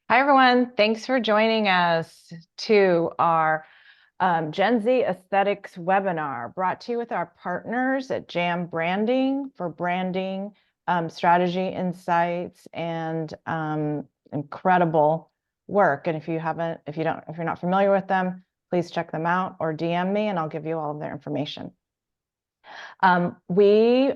Hi, everyone. Thanks for joining us to our Gen Z Aesthetics webinar brought to you with our partners at Jam Branding for branding, strategy insights, and incredible work. And if you're not familiar with them, please check them out or DM me and I'll give you all of their information. We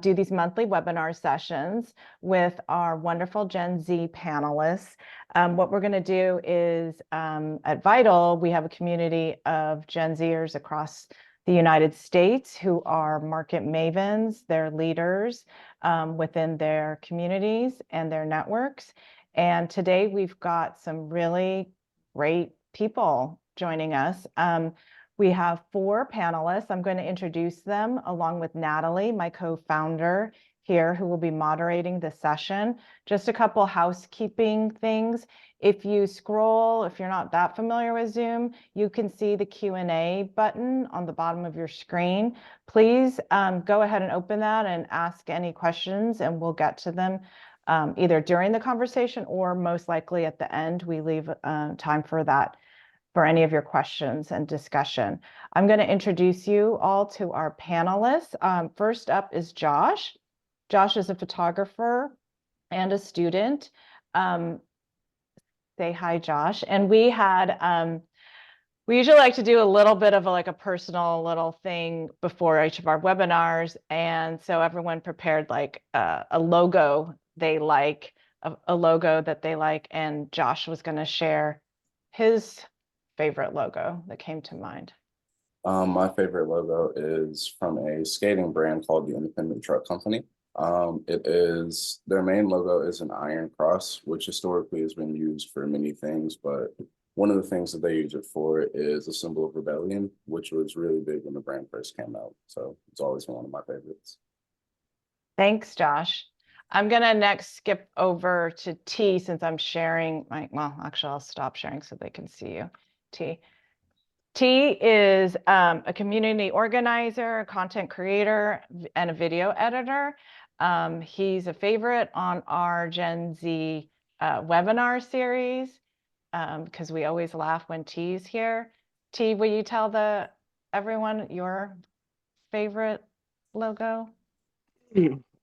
do these monthly webinar sessions with our wonderful Gen Z panelists. What we're going to do is at Vital, we have a community of Gen Zers across the United States who are market mavens, they're leaders within their communities and their networks. And today we've got some really great people joining us. We have 4 panelists. I'm going to introduce them along with Natalie, my co-founder here, who will be moderating the session. Just a couple housekeeping things. If you scroll, if you're not that familiar with Zoom, you can see the Q&A button on the bottom of your screen. Please go ahead and open that and ask any questions and we'll get to them either during the conversation or most likely at the end. We leave time for that, for any of your questions and discussion. I'm going to introduce you all to our panelists. First up is Josh. Josh is a photographer and a student. Say hi, Josh. And we usually like to do a little bit of a personal little thing before each of our webinars. And so everyone prepared a logo they like, a logo that they like. And Josh was going to share his favorite logo that came to mind. My favorite logo is from a skating brand called the Independent Truck Company. Their main logo is an iron cross, which historically has been used for many things, but one of the things that they use it for is a symbol of rebellion, which was really big when the brand first came out. So it's always been one of my favorites. Thanks, Josh. I'm going to next skip over to T since I'm sharing well, actually, I'll stop sharing so they can see you. T. T is a community organizer, a content creator, and a video editor. He's a favorite on our Gen Z webinar series because we always laugh when T's here. T, will you tell everyone your favorite logo?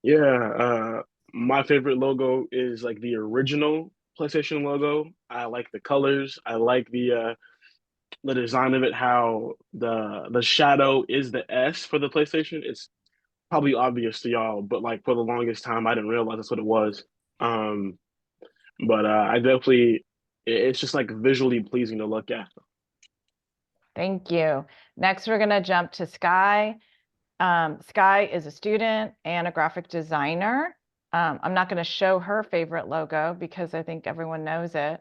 Yeah, my favorite logo is like the original PlayStation logo. I like the colors. I like the design of it, how the shadow is the S for the PlayStation. It's probably obvious to y'all, but like for the longest time I didn't realize that's what it was. Um, but I definitely it's just like visually pleasing to look at. Thank you. Next, we're going to jump to Sky. Sky is a student and a graphic designer. I'm not going to show her favorite logo because I think everyone knows it.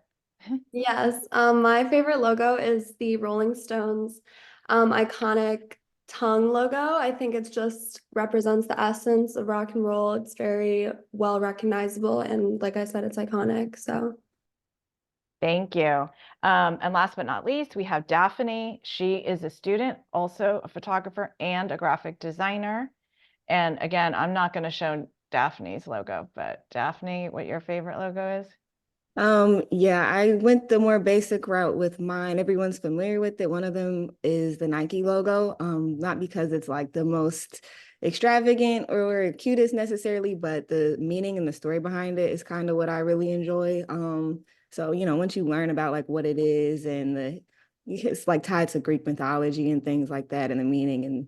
Yes, my favorite logo is the Rolling Stones iconic tongue logo. I think it just represents the essence of rock and roll. It's very well recognizable, and like I said, it's iconic. So Thank you. And last but not least, we have Daphne. She is a student, also a photographer and a graphic designer. And again, I'm not going to show Daphne's logo, but Daphne, what your favorite logo is? Yeah, I went the more basic route with mine. Everyone's familiar with it. One of them is the Nike logo. Not because it's like the most extravagant or cutest necessarily, but the meaning and the story behind it is kind of what I really enjoy. So once you learn about like what it is and it's like tied to Greek mythology and things like that and the meaning, and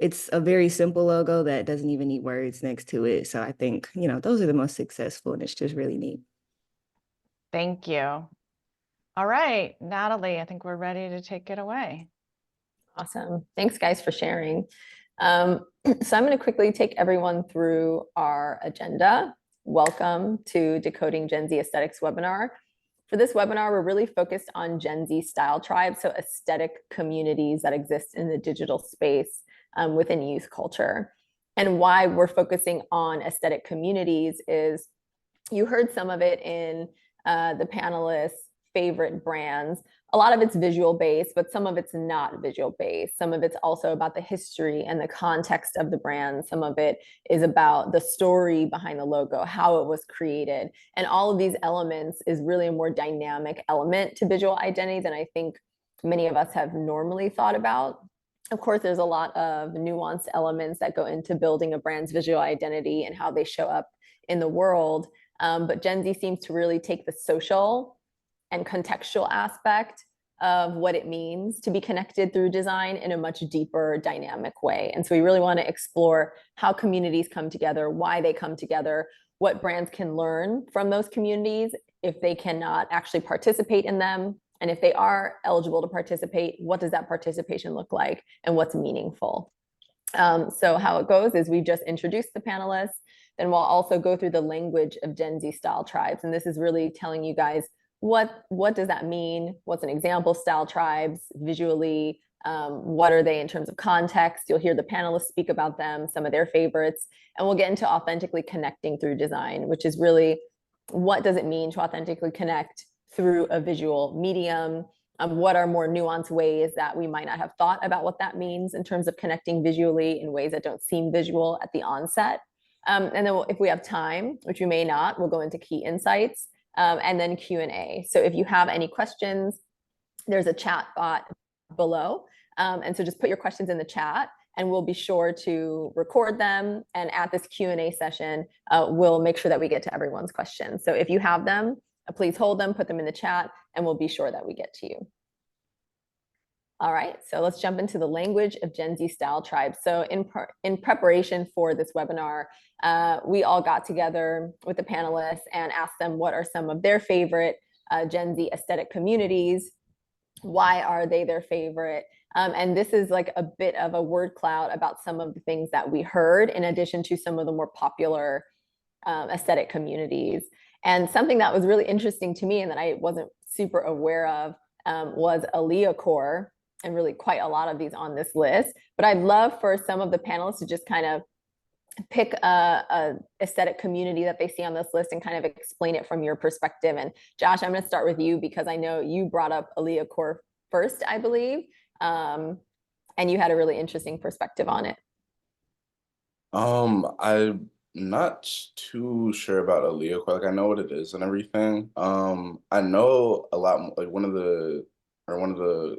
it's a very simple logo that doesn't even need words next to it. So I think, those are the most successful and it's just really neat. Thank you. All right, Natalie, I think we're ready to take it away. Awesome. Thanks, guys, for sharing. So I'm going to quickly take everyone through our agenda. Welcome to Decoding Gen Z Aesthetics webinar. For this webinar, we're really focused on Gen Z style tribes, so aesthetic communities that exist in the digital space within youth culture. And why we're focusing on aesthetic communities is you heard some of it in the panelists' favorite brands. A lot of it's visual based, but some of it's not visual based. Some of it's also about the history and the context of the brand. Some of it is about the story behind the logo, how it was created. And all of these elements is really a more dynamic element to visual identity than I think many of us have normally thought about. Of course, there's a lot of nuanced elements that go into building a brand's visual identity and how they show up in the world. But Gen Z seems to really take the social and contextual aspect of what it means to be connected through design in a much deeper, dynamic way. And so we really want to explore how communities come together, why they come together, what brands can learn from those communities if they cannot actually participate in them. And if they are eligible to participate, what does that participation look like and what's meaningful? So how it goes is we just introduced the panelists, then we'll also go through the language of Gen Z style tribes. And this is really telling you guys what does that mean? What's an example style tribes visually? What are they in terms of context? You'll hear the panelists speak about them, some of their favorites, and we'll get into authentically connecting through design, which is really what does it mean to authentically connect through a visual medium? What are more nuanced ways that we might not have thought about what that means in terms of connecting visually in ways that don't seem visual at the onset? And then if we have time, which we may not, we'll go into key insights and then Q&A. So if you have any questions, there's a chat bot below. And so just put your questions in the chat and we'll be sure to record them. And at this Q&A session, we'll make sure that we get to everyone's questions. So if you have them, please hold them, put them in the chat, and we'll be sure that we get to you. All right, so let's jump into the language of Gen Z style tribes. So in preparation for this webinar, we all got together with the panelists and asked them what are some of their favorite Gen Z aesthetic communities. Why are they their favorite? And this is like a bit of a word cloud about some of the things that we heard in addition to some of the more popular aesthetic communities. And something that was really interesting to me and that I wasn't super aware of was Aaliyah core, and really quite a lot of these on this list. But I'd love for some of the panelists to just kind of pick a aesthetic community that they see on this list and kind of explain it from your perspective. And Josh, I'm going to start with you because I know you brought up Aaliyah core first, I believe, and you had a really interesting perspective on it. I'm not too sure about Aaliyah core. Like I know what it is and everything. I know a lot more, like one of the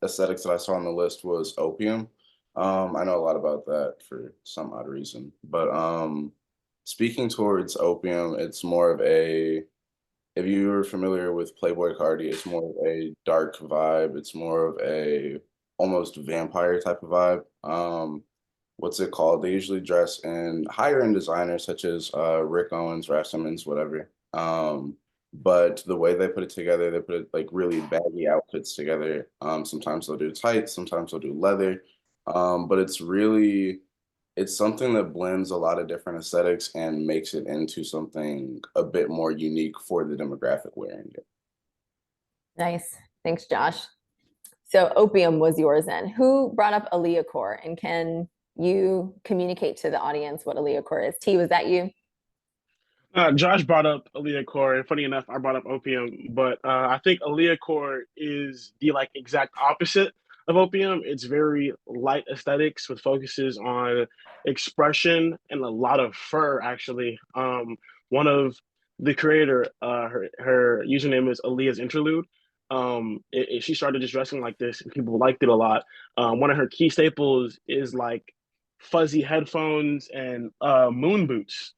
aesthetics that I saw on the list was opium. I know a lot about that for some odd reason, but speaking towards opium, it's more of a, if you're familiar with Playboy Cardi, it's more of a dark vibe. It's more of a almost vampire type of vibe. What's it called? They usually dress in higher end designers such as Rick Owens, Raf Simons, whatever. But the way they put it together, they put it like really baggy outfits together. Sometimes they'll do tights, sometimes they'll do leather. But it's something that blends a lot of different aesthetics and makes it into something a bit more unique for the demographic wearing it. Nice. Thanks, Josh. So opium was yours then. Who brought up Aaliyah core, and can you communicate to the audience what Aaliyah core is? T, was that you? Josh brought up Aaliyah core, and funny enough, I brought up opium, but I think Aaliyah core is the like exact opposite of opium. It's very light aesthetics with focuses on expression and a lot of fur, actually. One of the creator, her username is Aaliyah's Interlude. She started just dressing like this, and people liked it a lot. One of her key staples is like fuzzy headphones and moon boots.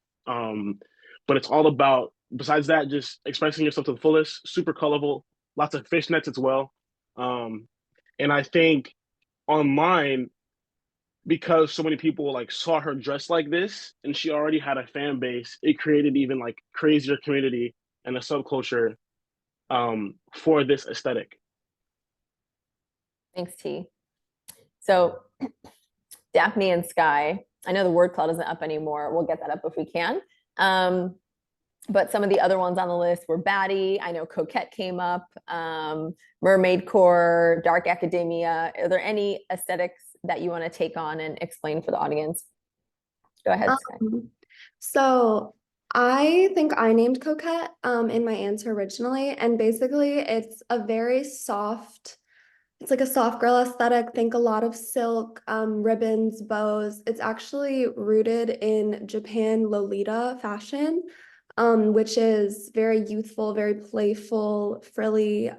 But it's all about, besides that, just expressing yourself to the fullest, super colorful, lots of fishnets as well. And I think online, because so many people like saw her dressed like this and she already had a fan base, it created even like crazier community and a subculture for this aesthetic. Thanks, T. So Daphne and Sky, I know the word cloud isn't up anymore. We'll get that up if we can. But some of the other ones on the list were Baddie. I know Coquette came up, Mermaid Core, Dark Academia. Are there any aesthetics that you want to take on and explain for the audience? Go ahead, Sky. So I think I named Coquette in my answer originally, and basically it's a very soft, it's like a soft girl aesthetic. Think a lot of silk, ribbons, bows. It's actually rooted in Japan Lolita fashion, which is very youthful, very playful, frilly.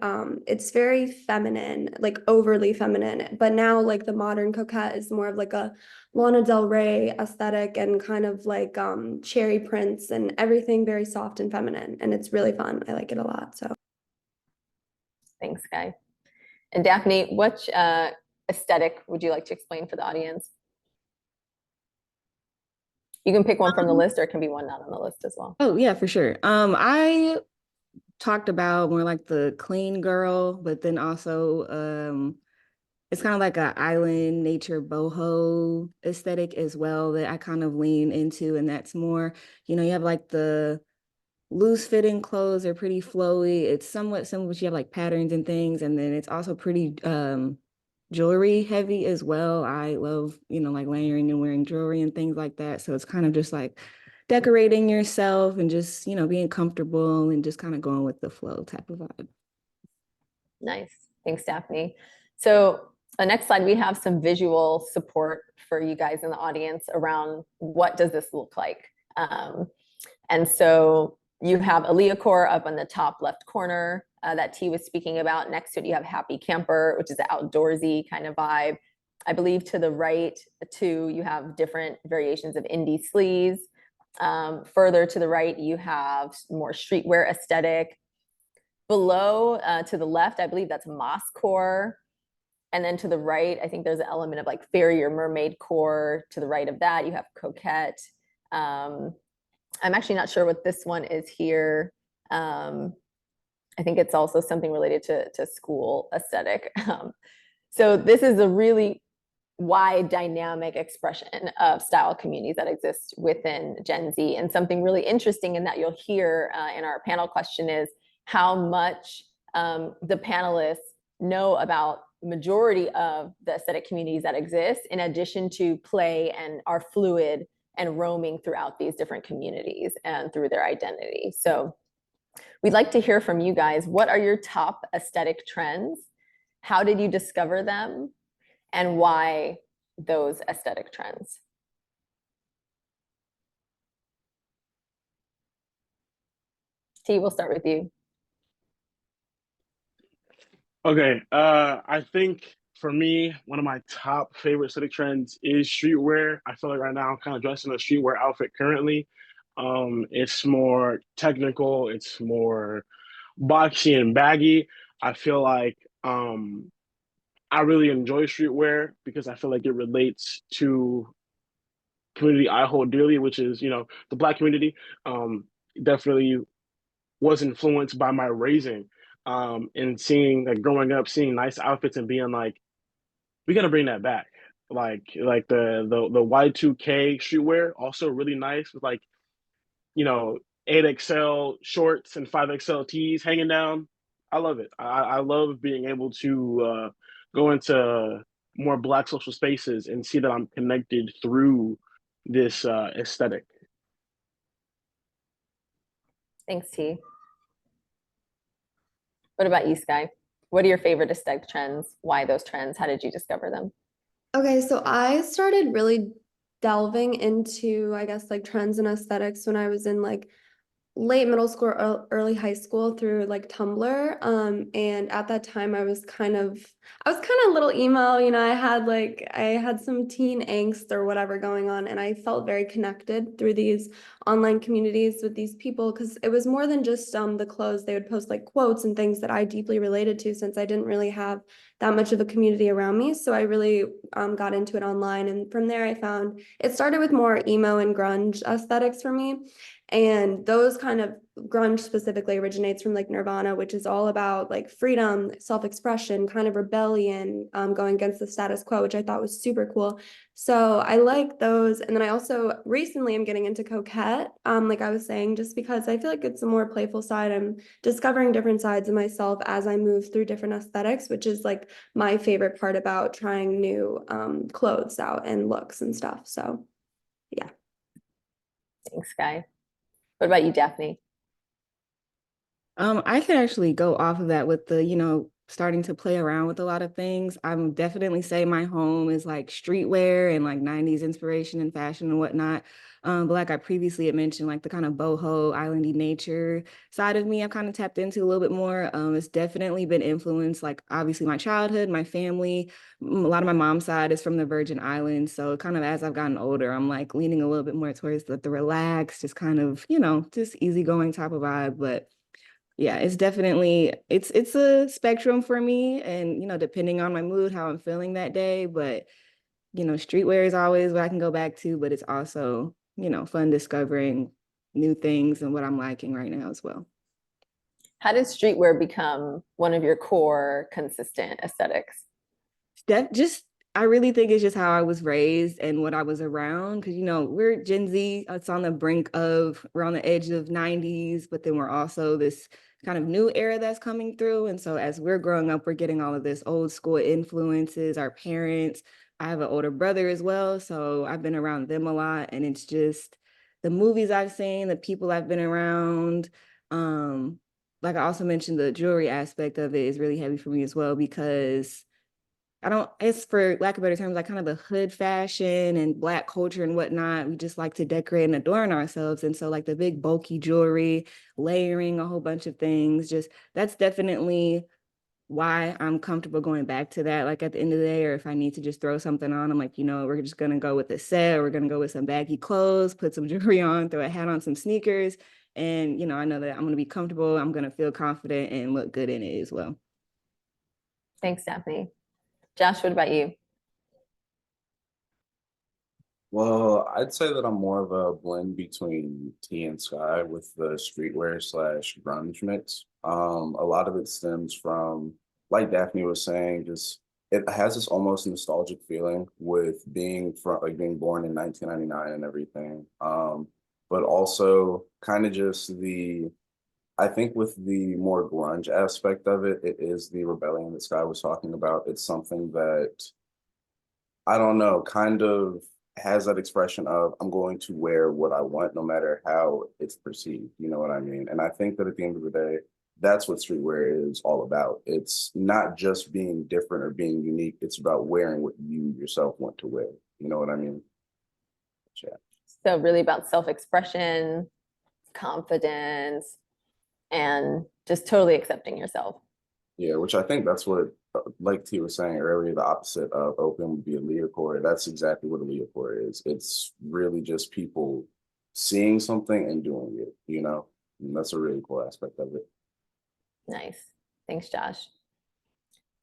It's very feminine, like overly feminine. But now, like the modern coquette is more of like a Lana Del Rey aesthetic and kind of like cherry prints and everything very soft and feminine. And it's really fun. I like it a lot. So. Thanks, Guy. And Daphne, which aesthetic would you like to explain for the audience? You can pick one from the list, or it can be one not on the list as well. Oh yeah, for sure. I talked about more like the clean girl, but then also it's kind of like an island nature boho aesthetic as well that I kind of lean into, and that's more, you have like the loose fitting clothes are pretty flowy. It's somewhat similar, but you have like patterns and things, and then it's also pretty jewelry heavy as well. I love, like layering and wearing jewelry and things like that. So it's kind of just like decorating yourself and just, being comfortable and just kind of going with the flow type of vibe. Nice. Thanks, Daphne. So the next slide, we have some visual support for you guys in the audience around what does this look like. And so you have Aaliyah Core up on the top left corner that T was speaking about. Next to it, you have Happy Camper, which is an outdoorsy kind of vibe. I believe to the right, too, you have different variations of indie sleeves. Further to the right, you have more streetwear aesthetic. Below to the left, I believe that's moss core. And then to the right, I think there's an element of like fairy or mermaid core. To the right of that, you have coquette. I'm actually not sure what this one is here. I think it's also something related to school aesthetic. So this is a really wide dynamic expression of style communities that exist within Gen Z. And something really interesting in that you'll hear in our panel question is how much the panelists know about majority of the aesthetic communities that exist, in addition to play and are fluid and roaming throughout these different communities and through their identity. So we'd like to hear from you guys. What are your top aesthetic trends? How did you discover them? And why those aesthetic trends? T, we'll start with you. Okay, I think for me, one of my top favorite aesthetic trends is streetwear. I feel like right now I'm kind of dressed in a streetwear outfit currently. It's more technical, it's more boxy and baggy. I feel like I really enjoy streetwear because I feel like it relates to community I hold dearly, which is, the Black community. Definitely was influenced by my raising, and seeing, like, growing up, seeing nice outfits and being like, we got to bring that back. Like the Y2K streetwear, also really nice with, like, 8XL shorts and 5XL tees hanging down. I love it. I love being able to go into more Black social spaces and see that I'm connected through this aesthetic. Thanks, T. What about you, Sky? What are your favorite aesthetic trends? Why those trends? How did you discover them? Okay, so I started really delving into, I guess, like trends and aesthetics when I was in like late middle school or early high school through like Tumblr. And at that time I was kind of a little emo, I had some teen angst or whatever going on, and I felt very connected through these online communities with these people because it was more than just the clothes. They would post like quotes and things that I deeply related to since I didn't really have that much of a community around me. So I really got into it online, and from there I found it started with more emo and grunge aesthetics for me. And those kind of grunge specifically originates from like Nirvana, which is all about like freedom, self-expression, kind of rebellion, going against the status quo, which I thought was super cool. So I like those. And then I also recently am getting into coquette, like I was saying, just because I feel like it's a more playful side. I'm discovering different sides of myself as I move through different aesthetics, which is like my favorite part about trying new clothes out and looks and stuff. So yeah. Thanks, Sky. What about you, Daphne? I can actually go off of that with the, starting to play around with a lot of things. I'm definitely say my home is like streetwear and like 90s inspiration and fashion and whatnot. But like I previously had mentioned, like the kind of boho islandy nature side of me, I've kind of tapped into a little bit more. It's definitely been influenced, like obviously my childhood, my family. A lot of my mom's side is from the Virgin Islands. So kind of as I've gotten older, I'm like leaning a little bit more towards the relaxed, just kind of, just easygoing type of vibe. But yeah, it's definitely it's a spectrum for me, and depending on my mood, how I'm feeling that day. But streetwear is always what I can go back to, but it's also fun discovering new things and what I'm liking right now as well. How did streetwear become one of your core consistent aesthetics? Just I really think it's just how I was raised and what I was around, because we're Gen Z. It's on the brink of, we're on the edge of 90s, but then we're also this kind of new era that's coming through. And so as we're growing up, we're getting all of this old school influences, our parents. I have an older brother as well, so I've been around them a lot, and it's just the movies I've seen, the people I've been around. Like I also mentioned, the jewelry aspect of it is really heavy for me as well, because it's for lack of better terms, like kind of the hood fashion and Black culture and whatnot. We just like to decorate and adorn ourselves. And so like the big bulky jewelry, layering a whole bunch of things, just that's definitely why I'm comfortable going back to that. Like at the end of the day, or if I need to just throw something on, I'm like, we're just going to go with a set, or we're going to go with some baggy clothes, put some jewelry on, throw a hat on, some sneakers. And, I know that I'm going to be comfortable. I'm going to feel confident and look good in it as well. Thanks, Daphne. Josh, what about you? Well, I'd say that I'm more of a blend between tea and sky with the streetwear slash grunge mix. A lot of it stems from, like Daphne was saying, just it has this almost nostalgic feeling with being born in 1999 and everything. But also kind of just I think with the more grunge aspect of it, it is the rebellion that Sky was talking about. It's something that I don't know, kind of has that expression of I'm going to wear what I want no matter how it's perceived. You know what I mean? And I think that at the end of the day, that's what streetwear is all about. It's not just being different or being unique. It's about wearing what you yourself want to wear. You know what I mean? Yeah. So really about self-expression, confidence, and just totally accepting yourself. Yeah, which I think that's what, like T was saying earlier, the opposite of open would be a leotard. That's exactly what a leotard is. It's really just people seeing something and doing it, And that's a really cool aspect of it. Nice. Thanks, Josh.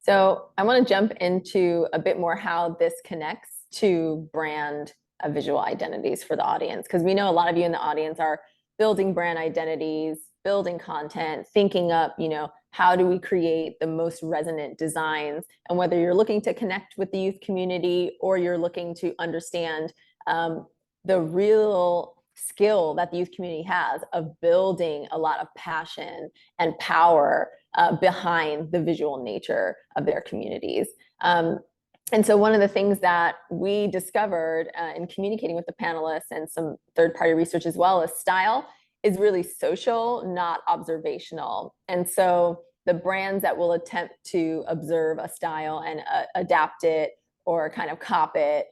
So I want to jump into a bit more how this connects to brand visual identities for the audience, because we know a lot of you in the audience are building brand identities, building content, thinking up, how do we create the most resonant designs? And whether you're looking to connect with the youth community or you're looking to understand the real skill that the youth community has of building a lot of passion and power behind the visual nature of their communities. And so one of the things that we discovered in communicating with the panelists and some third-party research as well is style is really social, not observational. And so the brands that will attempt to observe a style and adapt it or kind of cop it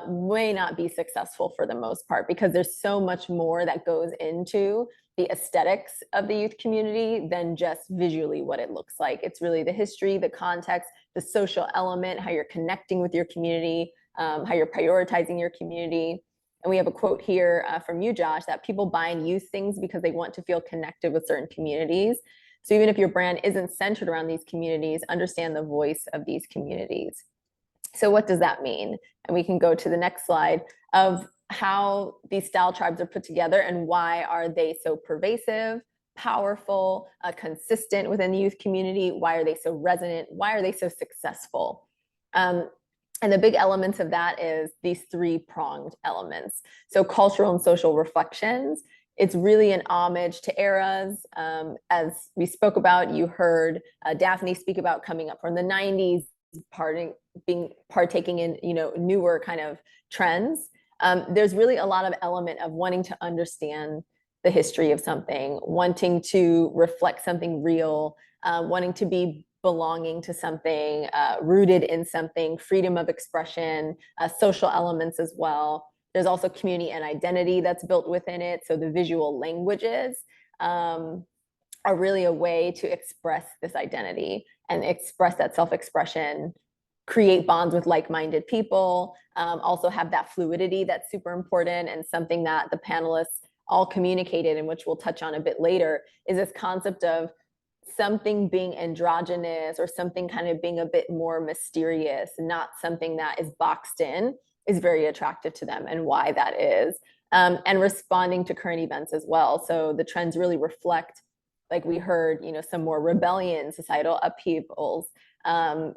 may not be successful for the most part, because there's so much more that goes into the aesthetics of the youth community than just visually what it looks like. It's really the history, the context, the social element, how you're connecting with your community, how you're prioritizing your community. And we have a quote here from you, Josh, that people buy and use things because they want to feel connected with certain communities. So even if your brand isn't centered around these communities, understand the voice of these communities. So what does that mean? And we can go to the next slide of how these style tribes are put together and why are they so pervasive, powerful, consistent within the youth community? Why are they so resonant? Why are they so successful? And the big elements of that is these three-pronged elements. So cultural and social reflections. It's really an homage to eras. As we spoke about, you heard Daphne speak about coming up from the 90s, partaking in newer kind of trends. There's really a lot of element of wanting to understand the history of something, wanting to reflect something real, wanting to be belonging to something, rooted in something, freedom of expression, social elements as well. There's also community and identity that's built within it. So the visual languages are really a way to express this identity and express that self-expression, create bonds with like-minded people, also have that fluidity that's super important, and something that the panelists all communicated, and which we'll touch on a bit later, is this concept of something being androgynous or something kind of being a bit more mysterious, not something that is boxed in, is very attractive to them, and why that is. And responding to current events as well. So the trends really reflect, like we heard, some more rebellion, societal upheavals.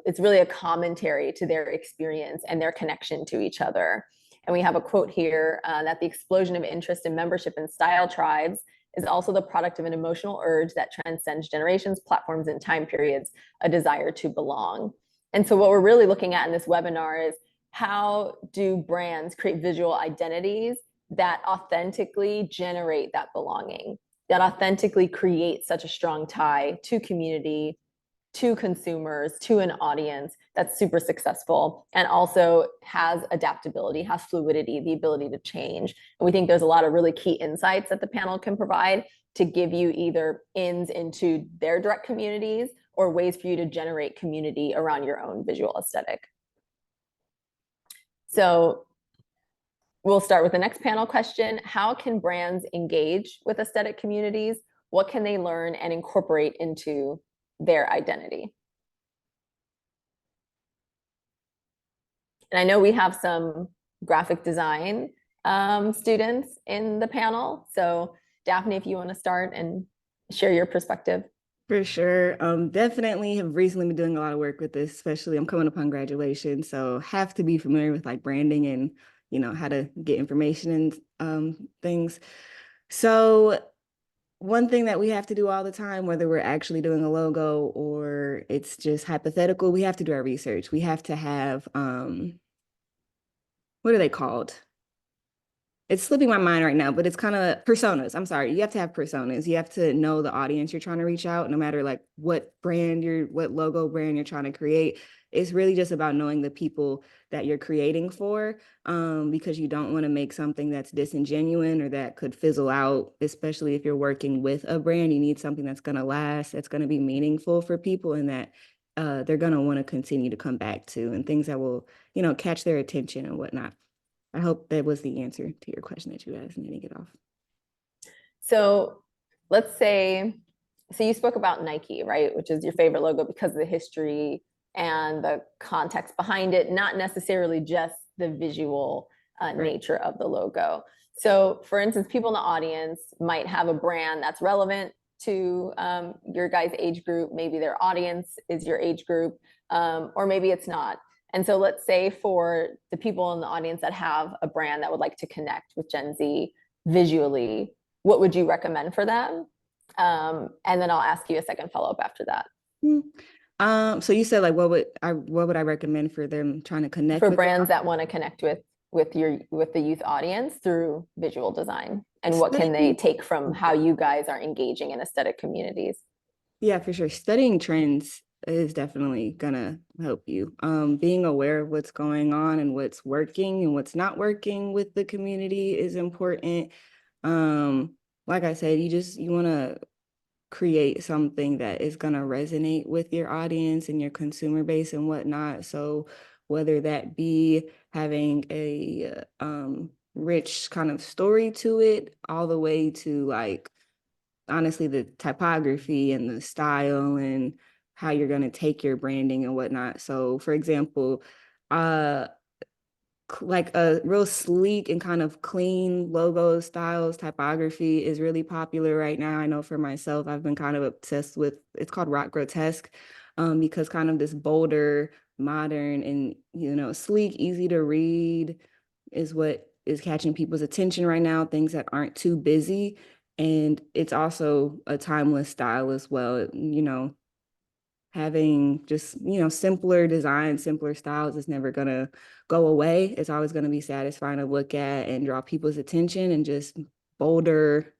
It's really a commentary to their experience and their connection to each other. And we have a quote here that the explosion of interest in membership in style tribes is also the product of an emotional urge that transcends generations, platforms, and time periods, a desire to belong. And so what we're really looking at in this webinar is, how do brands create visual identities that authentically generate that belonging, that authentically create such a strong tie to community, to consumers, to an audience that's super successful, and also has adaptability, has fluidity, the ability to change. And we think there's a lot of really key insights that the panel can provide to give you either ins into their direct communities or ways for you to generate community around your own visual aesthetic. So we'll start with the next panel question. How can brands engage with aesthetic communities? What can they learn and incorporate into their identity? And I know we have some graphic design students in the panel. So Daphne, if you want to start and share your perspective. For sure. Definitely have recently been doing a lot of work with this, especially I'm coming upon graduation. So have to be familiar with like branding and, how to get information and things. So one thing that we have to do all the time, whether we're actually doing a logo or it's just hypothetical, we have to do our research. We have to have, what are they called? It's slipping my mind right now, but it's kind of personas. I'm sorry. You have to have personas. You have to know the audience you're trying to reach out, no matter like what logo brand you're trying to create. It's really just about knowing the people that you're creating for, because you don't want to make something that's disingenuous or that could fizzle out, especially if you're working with a brand. You need something that's going to last, that's going to be meaningful for people, and that they're going to want to continue to come back to, and things that will, catch their attention and whatnot. I hope that was the answer to your question that you asked me to get off. So let's say, so you spoke about Nike, right? Which is your favorite logo because of the history and the context behind it, not necessarily just the visual nature of the logo. So for instance, people in the audience might have a brand that's relevant to your guys' age group. Maybe their audience is your age group, or maybe it's not. And so let's say for the people in the audience that have a brand that would like to connect with Gen Z visually, what would you recommend for them? And then I'll ask you a second follow-up after that. So you said like, what would I recommend for them trying to connect for with brands that want to connect with the youth audience through visual design, and what can they take from how you guys are engaging in aesthetic communities? Yeah, for sure. Studying trends is definitely gonna help you. Being aware of what's going on and what's working and what's not working with the community is important. Like I said, you want to create something that is going to resonate with your audience and your consumer base and whatnot. So whether that be having a rich kind of story to it, all the way to like, honestly, the typography and the style and how you're going to take your branding and whatnot. So for example, like a real sleek and kind of clean logo styles, typography is really popular right now. I know for myself, I've been kind of obsessed with, it's called Rock Grotesque, because kind of this bolder, modern and, sleek, easy to read is what is catching people's attention right now, things that aren't too busy. And it's also a timeless style as well, having just, simpler designs, simpler styles is never going to go away. It's always going to be satisfying to look at and draw people's attention, and just bolder,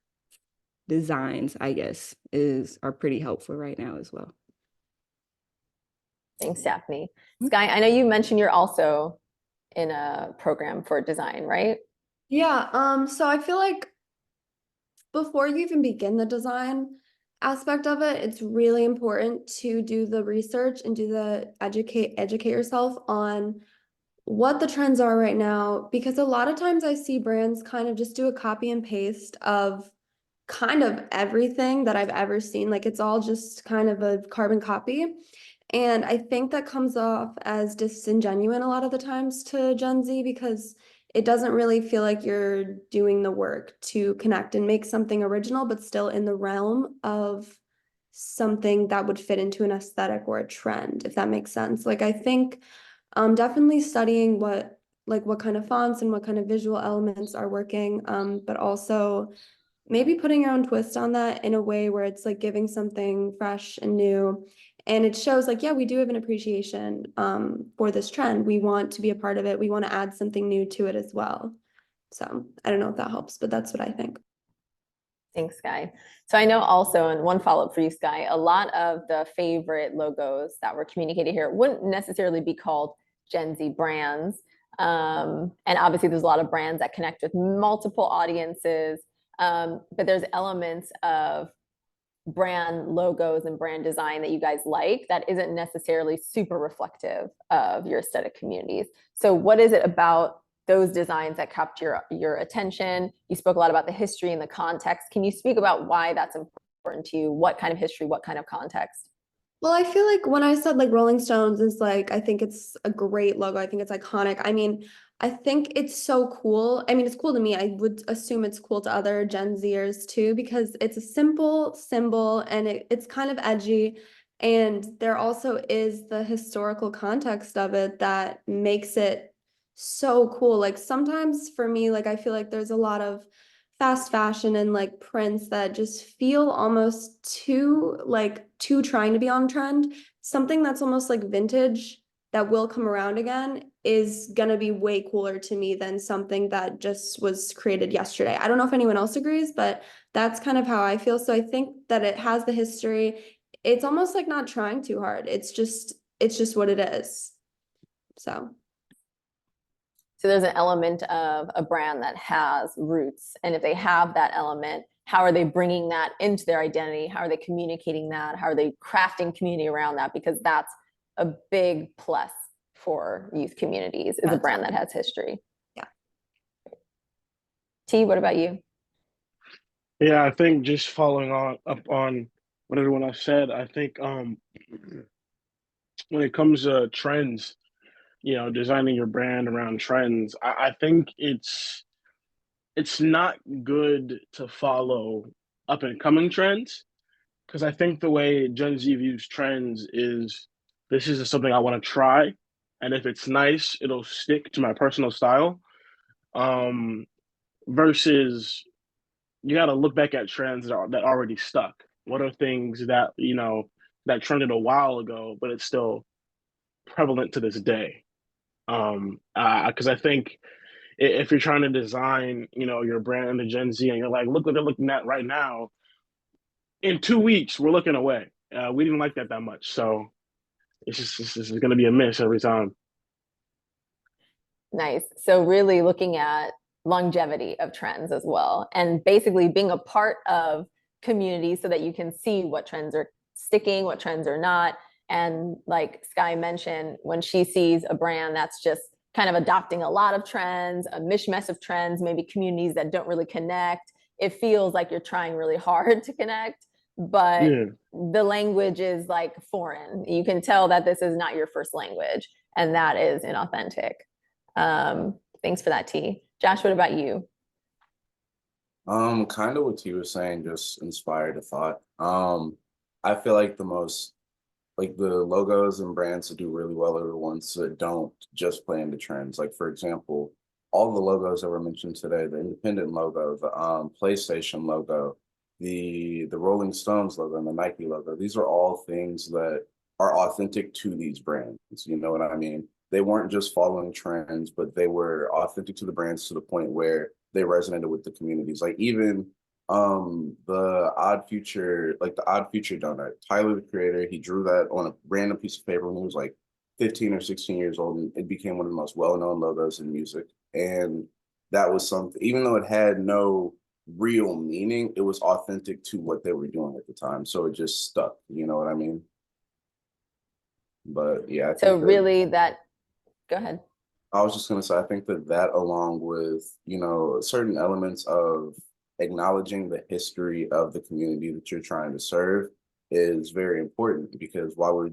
designs, I guess, are pretty helpful right now as well. Thanks, Daphne. Sky, I know you mentioned you're also in a program for design, right? Yeah, so I feel like before you even begin the design aspect of it, it's really important to do the research and educate yourself on what the trends are right now, because a lot of times I see brands kind of just do a copy and paste of kind of everything that I've ever seen. Like it's all just kind of a carbon copy. And I think that comes off as disingenuous a lot of the times to Gen Z, because it doesn't really feel like you're doing the work to connect and make something original, but still in the realm of something that would fit into an aesthetic or a trend, if that makes sense. Like I think definitely studying what kind of fonts and what kind of visual elements are working, but also maybe putting your own twist on that in a way where it's like giving something fresh and new. And it shows like, yeah, we do have an appreciation for this trend. We want to be a part of it. We want to add something new to it as well. So I don't know if that helps, but that's what I think. Thanks, Sky. So I know also, and one follow-up for you, Sky, a lot of the favorite logos that were communicated here wouldn't necessarily be called Gen Z brands. And obviously there's a lot of brands that connect with multiple audiences, but there's elements of brand logos and brand design that you guys like that isn't necessarily super reflective of your aesthetic communities. So what is it about those designs that capture your attention? You spoke a lot about the history and the context. Can you speak about why that's important to you? What kind of history, what kind of context? Well, I feel like when I said like Rolling Stones is like, I think it's a great logo. I think it's iconic. I mean, I think it's so cool. I mean, it's cool to me. I would assume it's cool to other Gen Zers too, because it's a simple symbol and it's kind of edgy. And there also is the historical context of it that makes it so cool. Like sometimes for me, like I feel like there's a lot of fast fashion and like prints that just feel almost too trying to be on trend. Something that's almost like vintage that will come around again is gonna be way cooler to me than something that just was created yesterday. I don't know if anyone else agrees, but that's kind of how I feel. So I think that it has the history. It's almost like not trying too hard. It's just what it is. So there's an element of a brand that has roots. And if they have that element, how are they bringing that into their identity? How are they communicating that? How are they crafting community around that? Because that's a big plus for youth communities, is a brand that has history. Yeah. T, what about you? Yeah, I think just following up on what everyone else said, I think when it comes to trends, designing your brand around trends, I think it's not good to follow up and coming trends, because I think the way Gen Z views trends is, this is something I want to try, and if it's nice, it'll stick to my personal style. Versus you got to look back at trends that already stuck. What are things that that trended a while ago, but it's still prevalent to this day? Because I think if you're trying to design, your brand in the Gen Z, and you're like, look what they're looking at right now, in 2 weeks we're looking away. We didn't like that much, so this is going to be a miss every time. Nice. So really looking at longevity of trends as well, and basically being a part of communities so that you can see what trends are sticking, what trends are not. And like Sky mentioned, when she sees a brand that's just kind of adopting a lot of trends, a mishmash of trends, maybe communities that don't really connect, it feels like you're trying really hard to connect, but the language is like foreign. You can tell that this is not your first language, and that is inauthentic. Thanks for that, T. Josh, what about you? Kind of what T was saying just inspired a thought. I feel like the logos and brands that do really well are the ones that don't just play into trends. Like, for example, all the logos that were mentioned today, the independent logo, the PlayStation logo, the Rolling Stones logo, and the Nike logo, these are all things that are authentic to these brands. You know what I mean? They weren't just following trends, but they were authentic to the brands to the point where they resonated with the communities. Like even The Odd Future, like the Odd Future donut. Tyler, the creator, he drew that on a random piece of paper when he was like 15 or 16 years old, and it became one of the most well-known logos in music. And that was something, even though it had no real meaning, it was authentic to what they were doing at the time. So it just stuck, you know what I mean? But yeah, I So think that, really go ahead. I was just gonna say, I think that that along with, you know, certain elements of acknowledging the history of the community that you're trying to serve is very important, because while we're,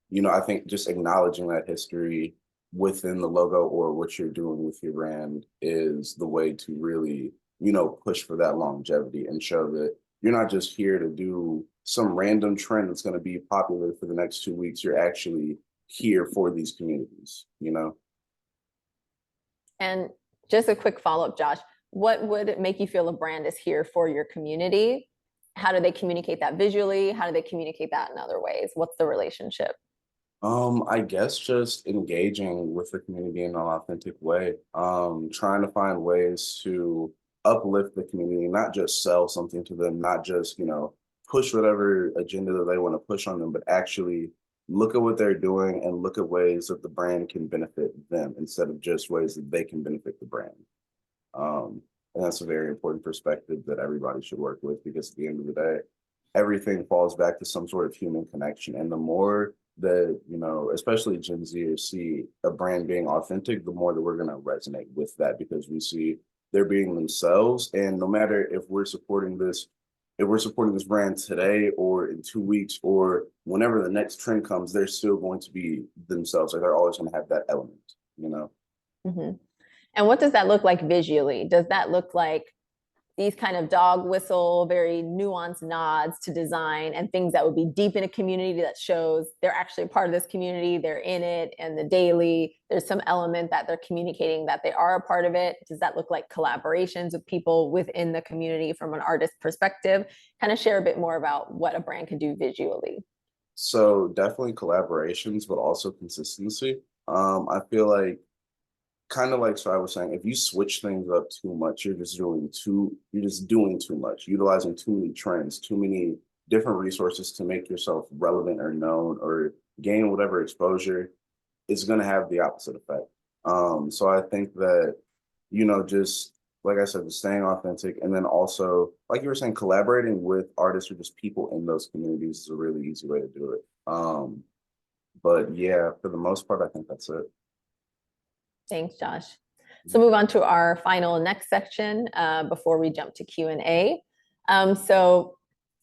you know, I think just acknowledging that history within the logo or what you're doing with your brand is the way to really, you know, push for that longevity and show that you're not just here to do some random trend that's going to be popular for the next 2 weeks. You're actually here for these communities, you know? And just a quick follow-up, Josh, what would make you feel a brand is here for your community? How do they communicate that visually? How do they communicate that in other ways? What's the relationship? I guess just engaging with the community in an authentic way. Trying to find ways to uplift the community, not just sell something to them, not just, you know, push whatever agenda that they want to push on them, but actually look at what they're doing and look at ways that the brand can benefit them instead of just ways that they can benefit the brand. And that's a very important perspective that everybody should work with, because at the end of the day, everything falls back to some sort of human connection. And the more that, you know, especially Gen Zers see a brand being authentic, the more that we're going to resonate with that, because we see they're being themselves. And no matter if we're supporting this, brand today or in 2 weeks or whenever the next trend comes, they're still going to be themselves. Like they're always going to have that element, you know? Mm-hmm. And what does that look like visually? Does that look like these kind of dog whistle, very nuanced nods to design and things that would be deep in a community that shows they're actually a part of this community, they're in it, and the daily, there's some element that they're communicating that they are a part of it? Does that look like collaborations with people within the community from an artist perspective? Kind of share a bit more about what a brand can do visually. So definitely collaborations, but also consistency. I feel like, kind of like, so I was saying, if you switch things up too much, you're just doing too much, utilizing too many trends, too many different resources to make yourself relevant or known or gain whatever exposure, is going to have the opposite effect. So I think that, you know, just like I said, just staying authentic, and then also, like you were saying, collaborating with artists or just people in those communities is a really easy way to do it. But yeah, for the most part, I think that's it. Thanks, Josh. So move on to our final next section before we jump to Q&A. So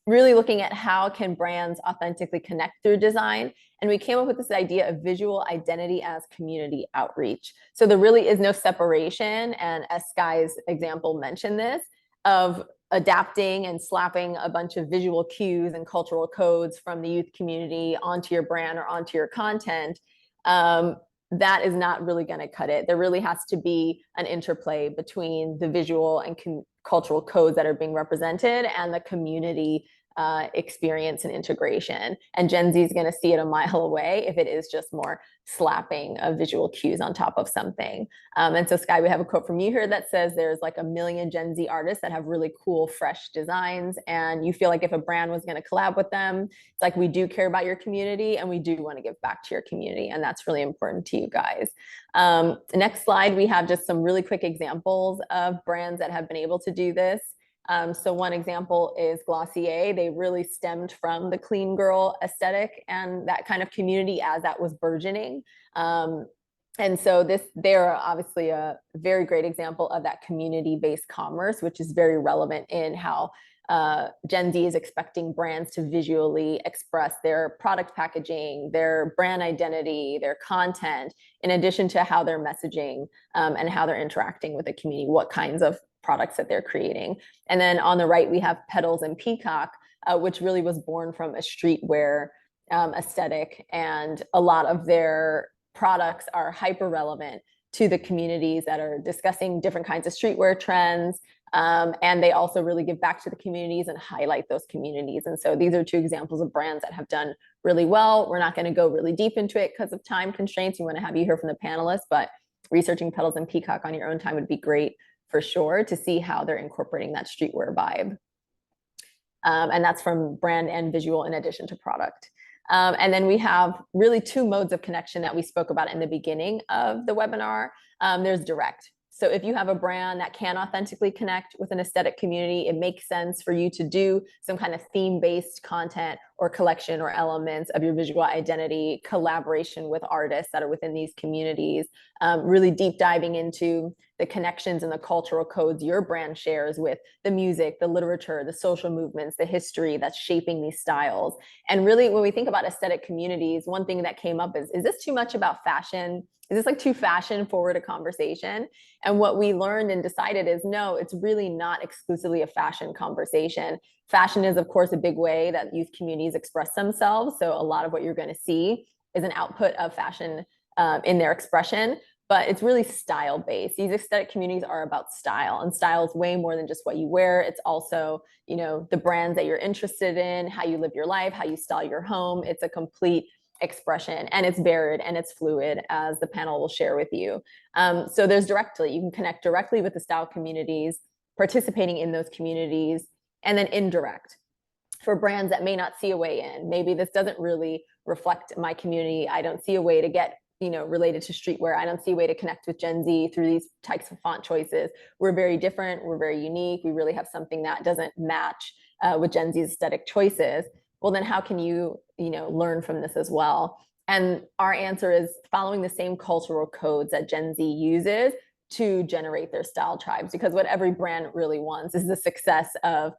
really looking at how can brands authentically connect through design. And we came up with this idea of visual identity as community outreach. So there really is no separation, and as Sky's example mentioned this, of adapting and slapping a bunch of visual cues and cultural codes from the youth community onto your brand or onto your content. That is not really going to cut it. There really has to be an interplay between the visual and cultural codes that are being represented and the community experience and integration. And Gen Z is going to see it a mile away if it is just more slapping of visual cues on top of something. And so Sky, we have a quote from you here that says there's like 1 million Gen Z artists that have really cool, fresh designs. And you feel like if a brand was going to collab with them, it's like, we do care about your community and we do want to give back to your community. And that's really important to you guys. Next slide, we have just some really quick examples of brands that have been able to do this. So one example is Glossier. They really stemmed from the clean girl aesthetic and that kind of community as that was burgeoning. And so they're obviously a very great example of that community-based commerce, which is very relevant in how Gen Z is expecting brands to visually express their product packaging, their brand identity, their content, in addition to how they're messaging and how they're interacting with the community, what kinds of products that they're creating. And then on the right, we have Petals and Peacock, which really was born from a streetwear aesthetic. And a lot of their products are hyper relevant to the communities that are discussing different kinds of streetwear trends. And they also really give back to the communities and highlight those communities. And so these are 2 examples of brands that have done really well. We're not going to go really deep into it because of time constraints. We want to have you hear from the panelists, but researching Petals and Peacock on your own time would be great for sure to see how they're incorporating that streetwear vibe. And that's from brand and visual in addition to product. And then we have really two modes of connection that we spoke about in the beginning of the webinar. There's direct. So if you have a brand that can authentically connect with an aesthetic community, it makes sense for you to do some kind of theme-based content or collection or elements of your visual identity, collaboration with artists that are within these communities, really deep diving into the connections and the cultural codes your brand shares with the music, the literature, the social movements, the history that's shaping these styles. And really, when we think about aesthetic communities, one thing that came up is this too much about fashion? Is this like too fashion forward a conversation? And what we learned and decided is no, it's really not exclusively a fashion conversation. Fashion is, of course, a big way that youth communities express themselves. So a lot of what you're going to see is an output of fashion in their expression, but it's really style based. These aesthetic communities are about style, and style is way more than just what you wear. It's also, you know, the brands that you're interested in, how you live your life, how you style your home. It's a complete expression, and it's varied and it's fluid, as the panel will share with you. So there's directly, you can connect directly with the style communities, participating in those communities, and then indirect for brands that may not see a way in. Maybe this doesn't really reflect my community. I don't see a way to get, you know, related to streetwear. I don't see a way to connect with Gen Z through these types of font choices. We're very different. We're very unique. We really have something that doesn't match with Gen Z's aesthetic choices. Well, then how can you, you know, learn from this as well? And our answer is following the same cultural codes that Gen Z uses to generate their style tribes, because what every brand really wants is the success of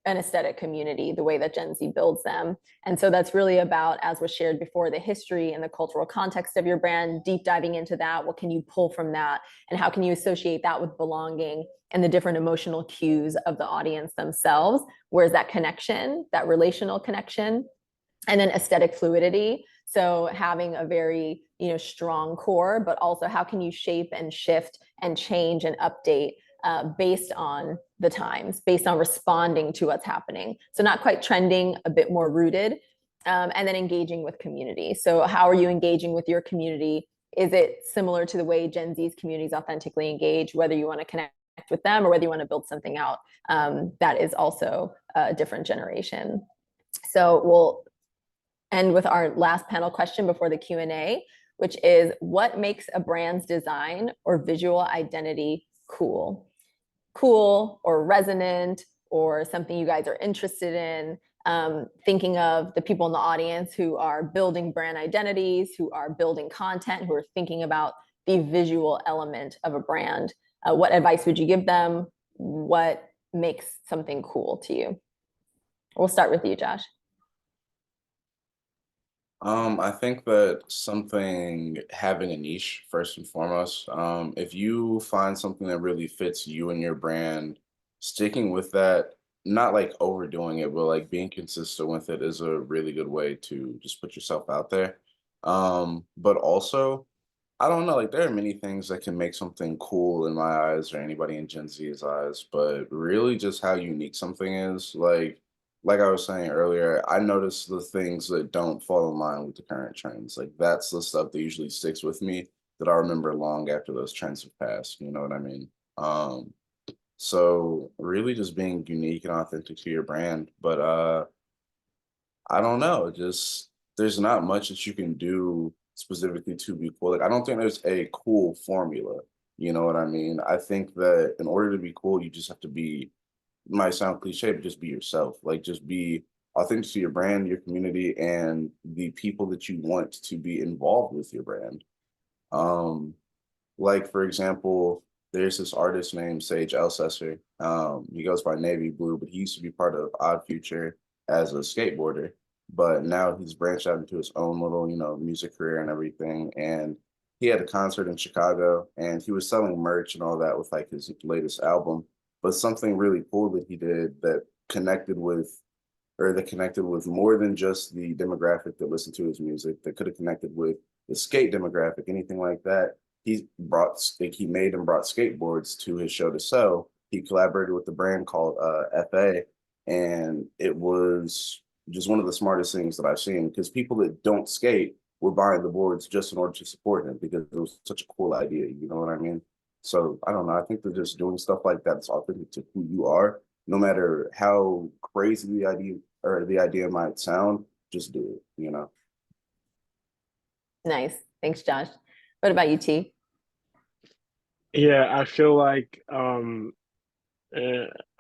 an aesthetic community, the way that Gen Z builds them. And so that's really about, as was shared before, the history and the cultural context of your brand, deep diving into that. What can you pull from that? And how can you associate that with belonging and the different emotional cues of the audience themselves? Where's that connection, that relational connection? And then aesthetic fluidity. So having a very, you know, strong core, but also how can you shape and shift and change and update based on the times, based on responding to what's happening. So not quite trending, a bit more rooted, and then engaging with community. So how are you engaging with your community? Is it similar to the way Gen Z's communities authentically engage, whether you want to connect with them or whether you want to build something out that is also a different generation? So we'll end with our last panel question before the Q&A, which is, what makes a brand's design or visual identity cool? Cool or resonant or something you guys are interested in, thinking of the people in the audience who are building brand identities, who are building content, who are thinking about the visual element of a brand. What advice would you give them? What makes something cool to you? We'll start with you, Josh. I think that something having a niche first and foremost. If you find something that really fits you and your brand, sticking with that, not like overdoing it, but like being consistent with it is a really good way to just put yourself out there. But also, I don't know, like there are many things that can make something cool in my eyes or anybody in Gen Z's eyes, but really just how unique something is. Like I was saying earlier, I notice the things that don't fall in line with the current trends. Like that's the stuff that usually sticks with me that I remember long after those trends have passed. You know what I mean? So really just being unique and authentic to your brand. But I don't know, just there's not much that you can do specifically to be cool. Like I don't think there's a cool formula. You know what I mean? I think that in order to be cool, you just have to be, it might sound cliche, but just be yourself. Like just be authentic to your brand, your community, and the people that you want to be involved with your brand. Um, like for example, there's this artist named Sage Elsesser. He goes by Navy Blue, but he used to be part of Odd Future as a skateboarder. But now he's branched out into his own little, you know, music career and everything. And he had a concert in Chicago, and he was selling merch and all that with like his latest album. But something really cool that he did that connected with, or that connected with more than just the demographic that listened to his music, that could have connected with the skate demographic, anything like that. He made and brought skateboards to his show to sell. He collaborated with the brand called FA, and it was just one of the smartest things that I've seen, because people that don't skate were buying the boards just in order to support him because it was such a cool idea. You know what I mean? So I don't know. I think that just doing stuff like that that's authentic to who you are no matter how crazy the idea might sound, just do it, you know? Nice. Thanks, Josh. What about you, T? Yeah, I feel like a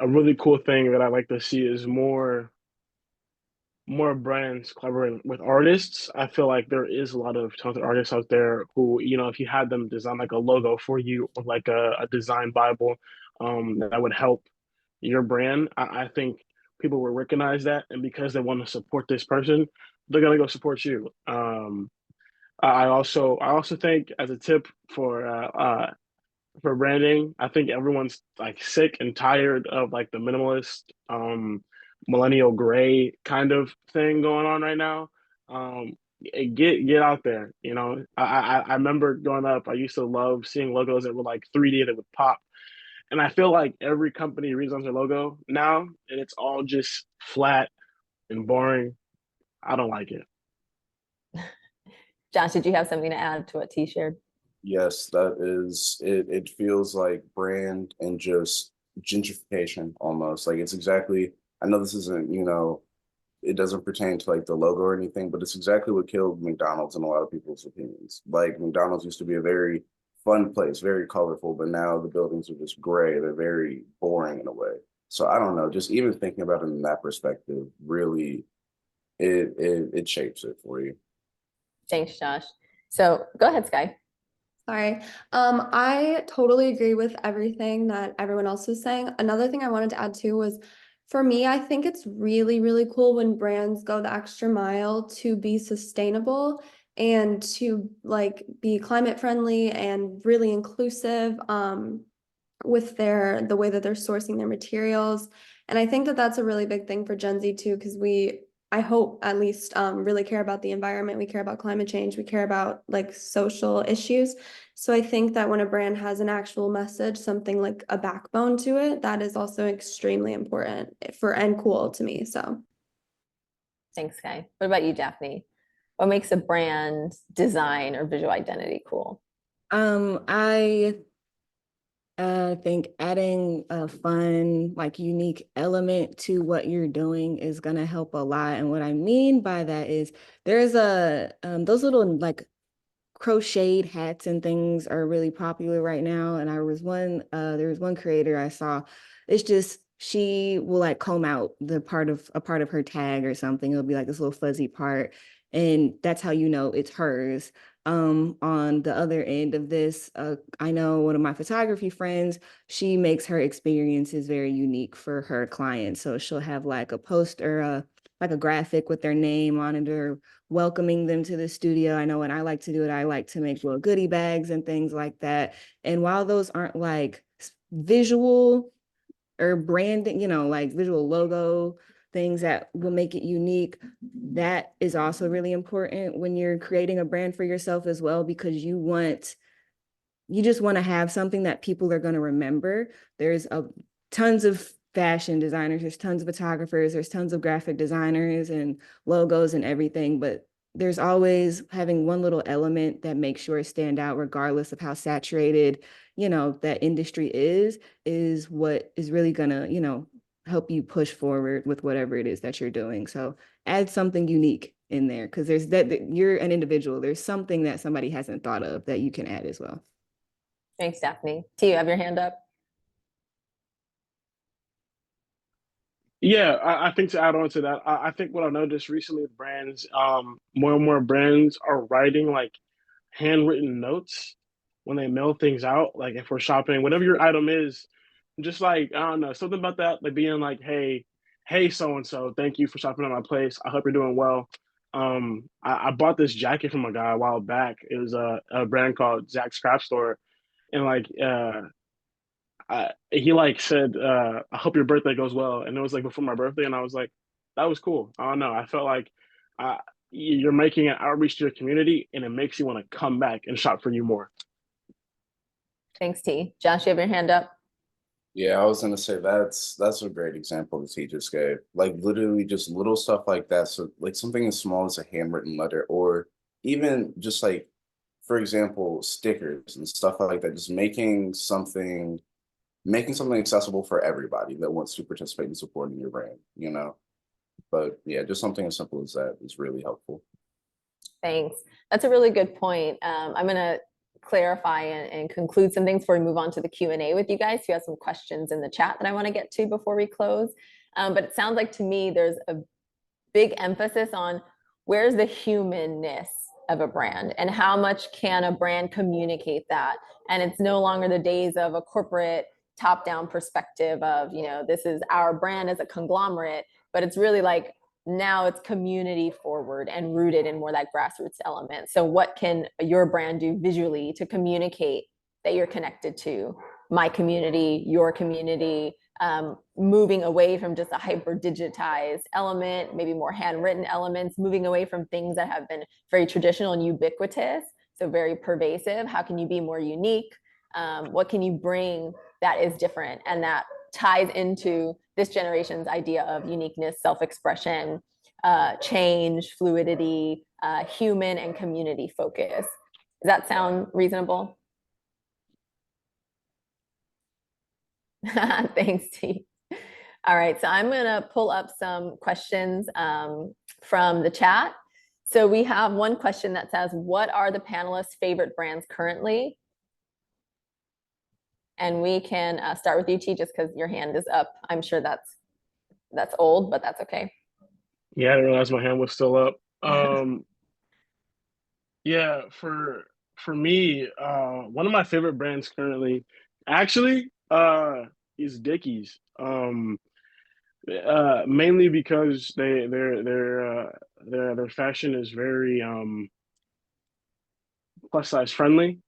really cool thing that I like to see is more brands collaborating with artists. I feel like there is a lot of talented artists out there who, if you had them design like a logo for you or like a design Bible, that would help your brand. I think people will recognize that, and because they want to support this person, they're gonna go support you. I also think as a tip for branding, I think everyone's like sick and tired of like the minimalist, millennial gray kind of thing going on right now. Get out there. I remember growing up, I used to love seeing logos that were like 3D that would pop. And I feel like every company redesigns their logo now, and it's all just flat and boring. I don't like it. Josh, did you have something to add to what T shared? Yes, that is it. It feels like brand and just gentrification almost. Like it's exactly, I know this isn't, it doesn't pertain to like the logo or anything, but it's exactly what killed McDonald's in a lot of people's opinions. Like McDonald's used to be a very fun place, very colorful, but now the buildings are just gray. They're very boring in a way. So I don't know, just even thinking about it in that perspective, really it shapes it for you. Thanks, Josh. So go ahead, Sky. Sorry. I totally agree with everything that everyone else was saying. Another thing I wanted to add too was, for me, I think it's really, really cool when brands go the extra mile to be sustainable and to like be climate friendly and really inclusive with the way that they're sourcing their materials. And I think that that's a really big thing for Gen Z too, because I hope at least really care about the environment. We care about climate change. We care about like social issues. So I think that when a brand has an actual message, something like a backbone to it, that is also extremely important and cool to me. So Thanks, Sky. What about you, Daphne? What makes a brand design or visual identity cool? I think adding a fun, like unique element to what you're doing is gonna help a lot. And what I mean by that is there's those little like crocheted hats and things are really popular right now. And there was one creator I saw, it's just she will like comb out a part of her tag or something. It'll be like this little fuzzy part. And that's how you know it's hers. On the other end of this, I know one of my photography friends, she makes her experiences very unique for her clients. So she'll have like a poster, like a graphic with their name on it, or welcoming them to the studio. I know when I like to do it, I like to make little goodie bags and things like that. And while those aren't like visual or branding, like visual logo things that will make it unique, that is also really important when you're creating a brand for yourself as well, because you just want to have something that people are going to remember. There's tons of fashion designers, there's tons of photographers, there's tons of graphic designers and logos and everything, but there's always having one little element that makes sure it stand out regardless of how saturated, that industry is what is really gonna, help you push forward with whatever it is that you're doing. So add something unique in there, because there's that you're an individual. There's something that somebody hasn't thought of that you can add as well. Thanks, Daphne. T, you have your hand up? Yeah, I think to add on to that, I think what I noticed recently with brands, more and more brands are writing like handwritten notes when they mail things out. Like if we're shopping, whatever your item is, just like, I don't know, something about that, like being like, hey, so and so, thank you for shopping at my place. I hope you're doing well. I bought this jacket from a guy a while back. It was a brand called Zach's Craft Store, and like he like said, I hope your birthday goes well. And it was like before my birthday. And I was like, that was cool. I don't know. I felt like uh, you're making an outreach to your community, and it makes you want to come back and shop for you more. Thanks, T. Josh, you have your hand up? Yeah, I was gonna say that's a great example that he just gave. Like literally just little stuff like that. So like something as small as a handwritten letter, or even just like, for example, stickers and stuff like that. Just making something accessible for everybody that wants to participate in supporting your brand, you know. But yeah, just something as simple as that is really helpful. Thanks. That's a really good point. I'm going to clarify and conclude some things before we move on to the Q&A with you guys. You have some questions in the chat that I want to get to before we close. But it sounds like to me there's a big emphasis on where's the humanness of a brand and how much can a brand communicate that. And it's no longer the days of a corporate top-down perspective of, you know, this is our brand as a conglomerate, but it's really like now it's community forward and rooted in more that grassroots element. So what can your brand do visually to communicate that you're connected to my community, your community, moving away from just a hyper digitized element, maybe more handwritten elements, moving away from things that have been very traditional and ubiquitous, so very pervasive. How can you be more unique? What can you bring that is different and that ties into this generation's idea of uniqueness, self-expression, change, fluidity, human and community focus? Does that sound reasonable? Thanks, T. All right, so I'm going to pull up some questions from the chat. So we have one question that says, what are the panelists' favorite brands currently? And we can start with you, T, just because your hand is up. I'm sure that's old, but that's okay. Yeah, I didn't realize my hand was still up. Yeah, for me, one of my favorite brands currently, actually, is Dickies. Mainly because their fashion is very plus size friendly.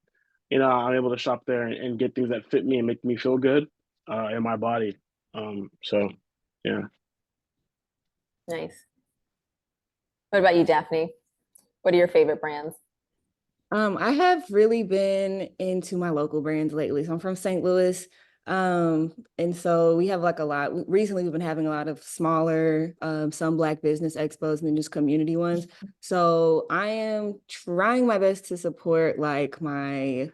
You know, I'm able to shop there and get things that fit me and make me feel good in my body. So yeah. Nice. What about you, Daphne? What are your favorite brands? I have really been into my local brands lately. So I'm from St. Louis. And so we have like a lot. Recently, we've been having a lot of smaller, some Black business expos and then just community ones. So I am trying my best to support like my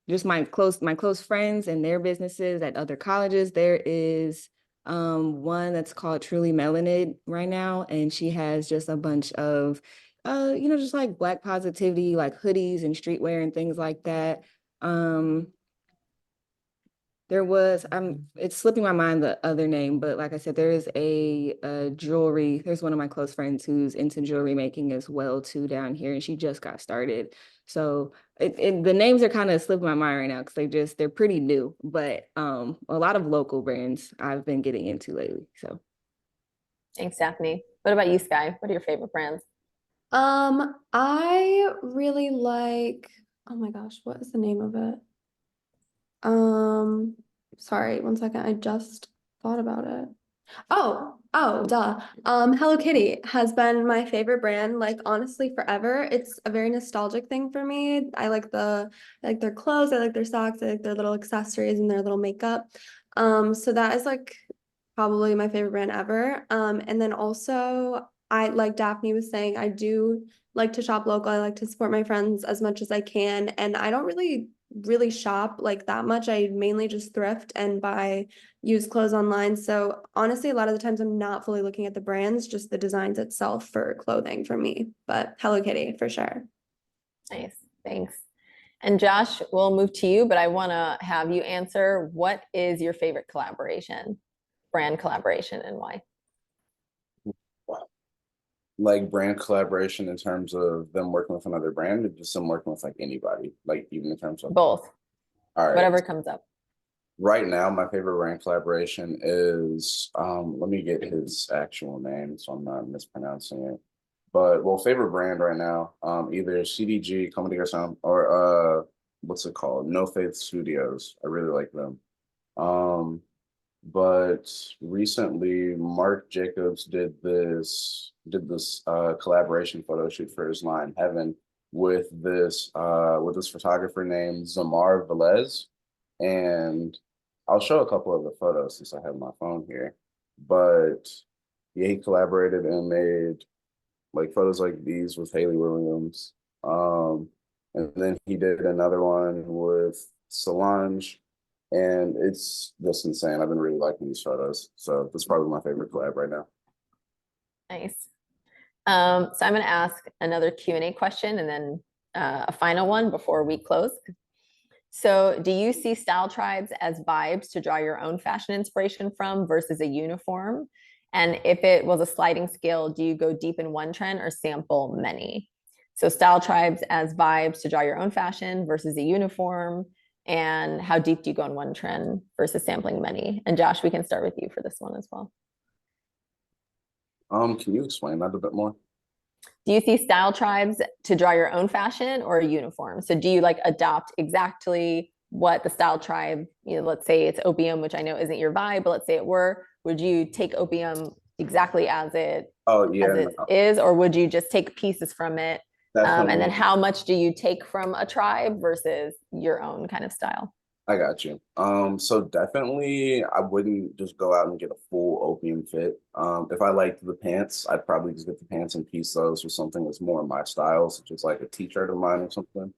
just my close friends and their businesses at other colleges. There is one that's called Truly Melanid right now, and she has just a bunch of just like Black positivity, like hoodies and streetwear and things like that. There was, it's slipping my mind the other name, but like I said, there is a jewelry. There's one of my close friends who's into jewelry making as well too down here, and she just got started. So the names are kind of slipping my mind right now because they're pretty new, but a lot of local brands I've been getting into lately. So Thanks, Daphne. What about you, Sky? What are your favorite brands? I really like, oh my gosh, what is the name of it? Sorry, one second. I just thought about it. Duh. Hello Kitty has been my favorite brand, like honestly, forever. It's a very nostalgic thing for me. I like their clothes, I like their socks, I like their little accessories and their little makeup. So that is like probably my favorite brand ever. And then also I, like Daphne was saying, I do like to shop local. I like to support my friends as much as I can. And I don't really shop like that much. I mainly just thrift and buy used clothes online. So honestly, a lot of the times I'm not fully looking at the brands, just the designs itself for clothing for me. But Hello Kitty for sure. Nice, thanks. And Josh, we'll move to you, but I want to have you answer, what is your favorite collaboration, brand collaboration, and why? Like brand collaboration in terms of them working with another brand, or just them working with like anybody, like even in terms of Both. all right, Whatever comes up. right now my favorite brand collaboration is let me get his actual name so I'm not mispronouncing it. But well, favorite brand right now, either CDG Comedy or Sound or what's it called? No Faith Studios. I really like them. But recently Mark Jacobs did this collaboration photo shoot for his line Heaven with this photographer named Zamar Velez. And I'll show a couple of the photos since I have my phone here. But yeah, he collaborated and made like photos like these with Haley Williams. And then he did another one with Solange, and it's just insane. I've been really liking these photos. So that's probably my favorite collab right now. Nice. So I'm going to ask another Q&A question and then a final one before we close. So do you see style tribes as vibes to draw your own fashion inspiration from versus a uniform? And if it was a sliding scale, do you go deep in one trend or sample many? So style tribes as vibes to draw your own fashion versus a uniform. And how deep do you go in one trend versus sampling many? And Josh, we can start with you for this one as well. Can you explain that a bit more? Do you see style tribes to draw your own fashion or a uniform? So do you like adopt exactly what the style tribe, let's say it's opium, which I know isn't your vibe, but let's say it were, would you take opium exactly as it is, or would you just take pieces from it? And then how much do you take from a tribe versus your own kind of style? I got you. So definitely I wouldn't just go out and get a full opium fit. If I liked the pants, I'd probably just get the pants and piece those with something that's more in my style, such as like a t-shirt of mine or something.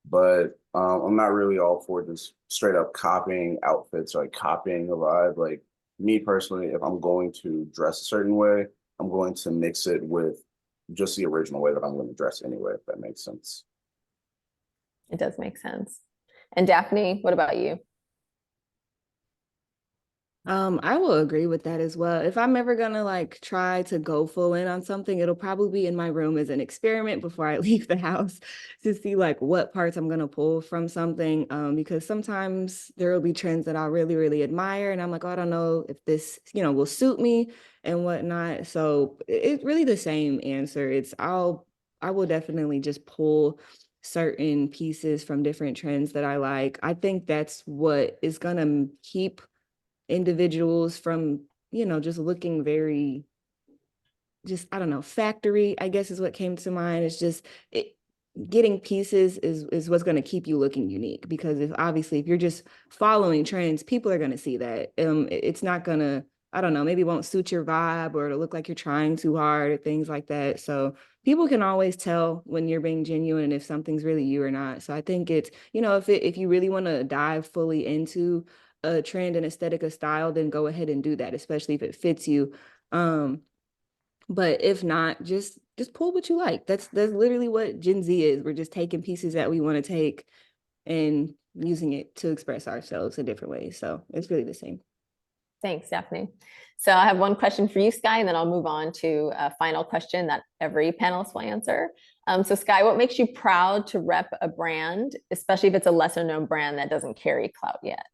But I'm not really all for just straight up copying outfits or like copying a vibe. Like me personally, if I'm going to dress a certain way, I'm going to mix it with just the original way that I'm going to dress anyway, if that makes sense. It does make sense. And Daphne, what about you? I will agree with that as well. If I'm ever gonna like try to go full in on something, it'll probably be in my room as an experiment before I leave the house to see like what parts I'm gonna pull from something. Because sometimes there will be trends that I really, really admire, and I'm like, oh, I don't know if this, will suit me and whatnot. So it's really the same answer. I will definitely just pull certain pieces from different trends that I like. I think that's what is gonna keep individuals from, just looking very, I don't know, factory, I guess is what came to mind. It's just getting pieces is what's going to keep you looking unique, because if you're just following trends, people are going to see that. It's not going to, I don't know, maybe it won't suit your vibe, or it'll look like you're trying too hard or things like that. So people can always tell when you're being genuine, if something's really you or not. So I think it's, if you really want to dive fully into a trend and aesthetic of style, then go ahead and do that, especially if it fits you. But if not, just pull what you like. That's literally what Gen Z is. We're just taking pieces that we want to take and using it to express ourselves in different ways. So it's really the same. Thanks, Daphne. So I have one question for you, Sky, and then I'll move on to a final question that every panelist will answer. So Sky, what makes you proud to rep a brand, especially if it's a lesser known brand that doesn't carry clout yet?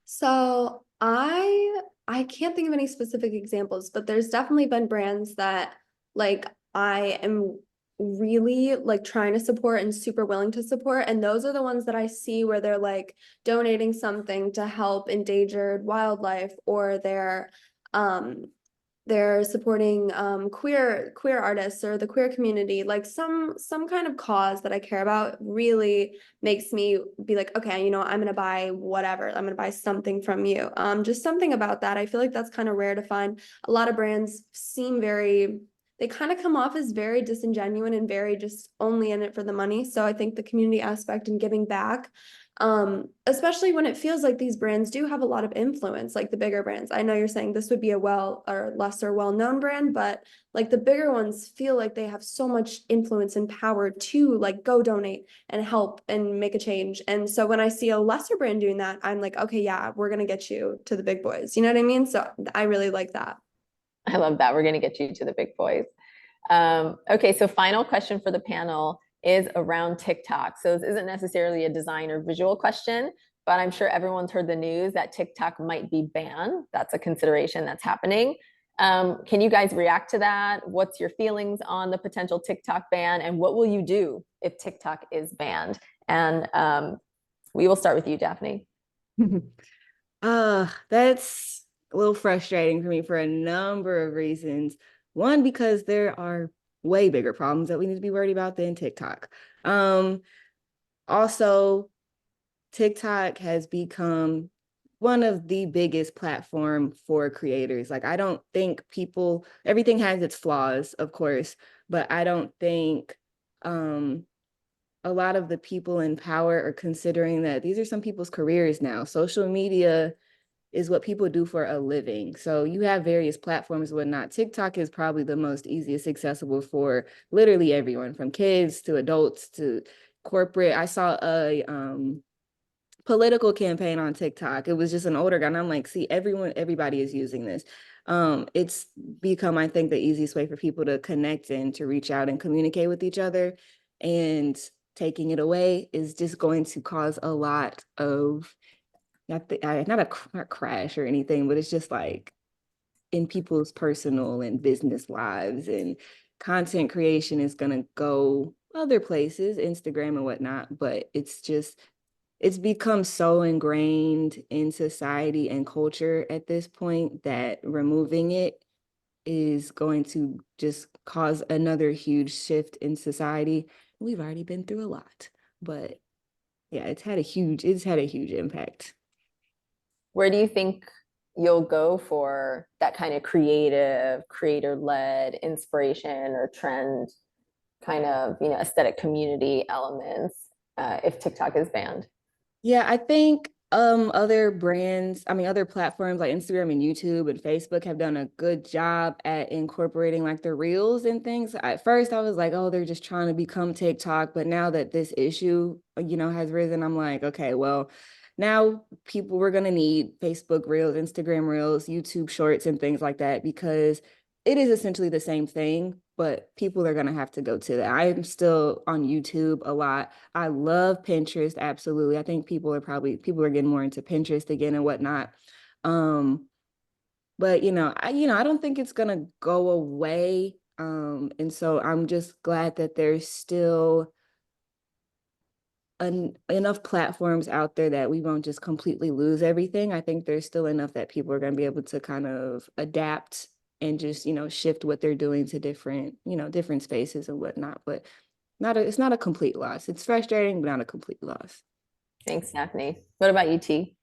So I can't think of any specific examples, but there's definitely been brands that like I am really like trying to support and super willing to support, and those are the ones that I see where they're like donating something to help endangered wildlife, or they're supporting queer artists or the queer community. Like some kind of cause that I care about really makes me be like, okay, I'm gonna buy whatever, I'm gonna buy something from you. Just something about that. I feel like that's kind of rare to find. A lot of brands seem they kind of come off as very disingenuous and very just only in it for the money. So I think the community aspect and giving back, especially when it feels like these brands do have a lot of influence, like the bigger brands. I know you're saying this would be a lesser well-known brand, but like the bigger ones feel like they have so much influence and power to like go donate and help and make a change. And so when I see a lesser brand doing that, I'm like, okay, yeah, we're gonna get you to the big boys. You know what I mean? So I really like that. I love that. We're going to get you to the big boys. Okay, so final question for the panel is around TikTok. So this isn't necessarily a design or visual question, but I'm sure everyone's heard the news that TikTok might be banned. That's a consideration that's happening. Can you guys react to that? What's your feelings on the potential TikTok ban, and what will you do if TikTok is banned? And we will start with you, Daphne. That's a little frustrating for me for a number of reasons. One, because there are way bigger problems that we need to be worried about than TikTok. Also, TikTok has become one of the biggest platform for creators. Like, I don't think everything has its flaws, of course, but I don't think a lot of the people in power are considering that these are some people's careers now. Social media is what people do for a living. So you have various platforms and whatnot. TikTok is probably the most easiest accessible for literally everyone, from kids to adults to corporate. I saw a political campaign on TikTok. It was just an older guy. And I'm like, see, everybody is using this. It's become, I think, the easiest way for people to connect and to reach out and communicate with each other. And taking it away is just going to cause a lot of, not a crash or anything, but it's just like in people's personal and business lives, and content creation is going to go other places, Instagram and whatnot, but it's become so ingrained in society and culture at this point that removing it is going to just cause another huge shift in society. We've already been through a lot, but yeah, it's had a huge impact. Where do you think you'll go for that kind of creative, creator-led inspiration or trend kind of, aesthetic community elements if TikTok is banned? Yeah, I think other platforms like Instagram and YouTube and Facebook have done a good job at incorporating like the reels and things. At first I was like, oh, they're just trying to become TikTok, but now that this issue, has risen, I'm like, okay, well, now we're going to need Facebook Reels, Instagram Reels, YouTube Shorts, and things like that, because it is essentially the same thing, but people are going to have to go to that. I'm still on YouTube a lot. I love Pinterest. Absolutely. I think people are getting more into Pinterest again and whatnot. But I don't think it's going to go away. And so I'm just glad that there's still enough platforms out there that we won't just completely lose everything. I think there's still enough that people are going to be able to kind of adapt and just, shift what they're doing to different spaces and whatnot. But it's not a complete loss. It's frustrating, but not a complete loss. Thanks, Daphne. What about you, T?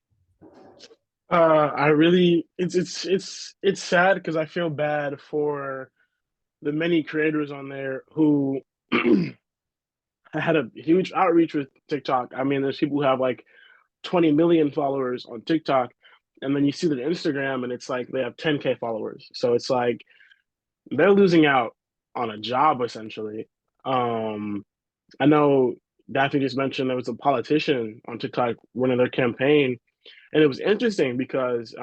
It's sad because I feel bad for the many creators on there who had a huge outreach with TikTok. I mean, there's people who have like 20 million followers on TikTok, and then you see their Instagram and it's like they have 10K followers. So it's like they're losing out on a job essentially. I know Daphne just mentioned there was a politician on TikTok running their campaign, and it was interesting because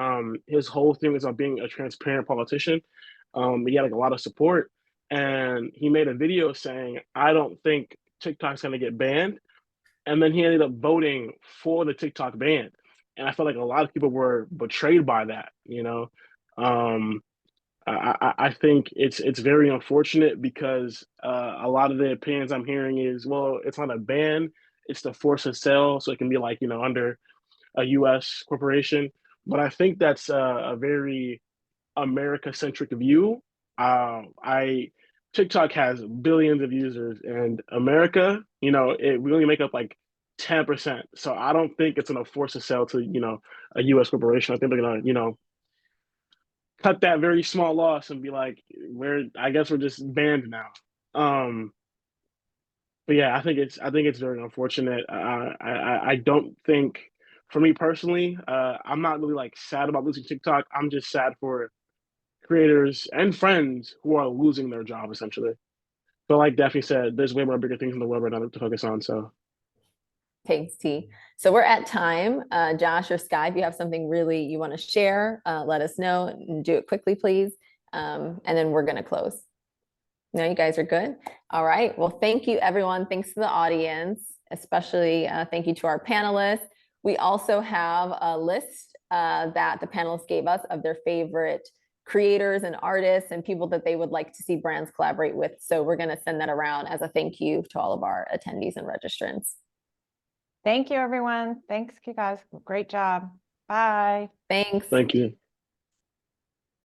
his whole thing was about being a transparent politician. He had like a lot of support, and he made a video saying, "I don't think TikTok's going to get banned," and then he ended up voting for the TikTok ban. And I felt like a lot of people were betrayed by that. I think it's very unfortunate because a lot of the opinions I'm hearing is, well, it's not a ban, it's to force a sale, so it can be like under a U.S. corporation. But I think that's a very America-centric view. I TikTok has billions of users, and America, we only make up like 10%. So I don't think it's gonna force a sale to a U.S. corporation. I think they're gonna cut that very small loss and be like, I guess we're just banned now. But yeah, I think it's very unfortunate. I don't think, for me personally, I'm not really like sad about losing TikTok. I'm just sad for creators and friends who are losing their job essentially. But like Daphne said, there's way more bigger things in the world right now to focus on. So Thanks, T. So we're at time. Josh or Sky, if you have something really you want to share, let us know and do it quickly, please. And then we're going to close. No, you guys are good. All right. Well, thank you, everyone. Thanks to the audience, especially thank you to our panelists. We also have a list that the panelists gave us of their favorite creators and artists and people that they would like to see brands collaborate with. So we're going to send that around as a thank you to all of our attendees and registrants. Thank you, everyone. Thanks, you guys. Great job. Bye. Thanks. thank you.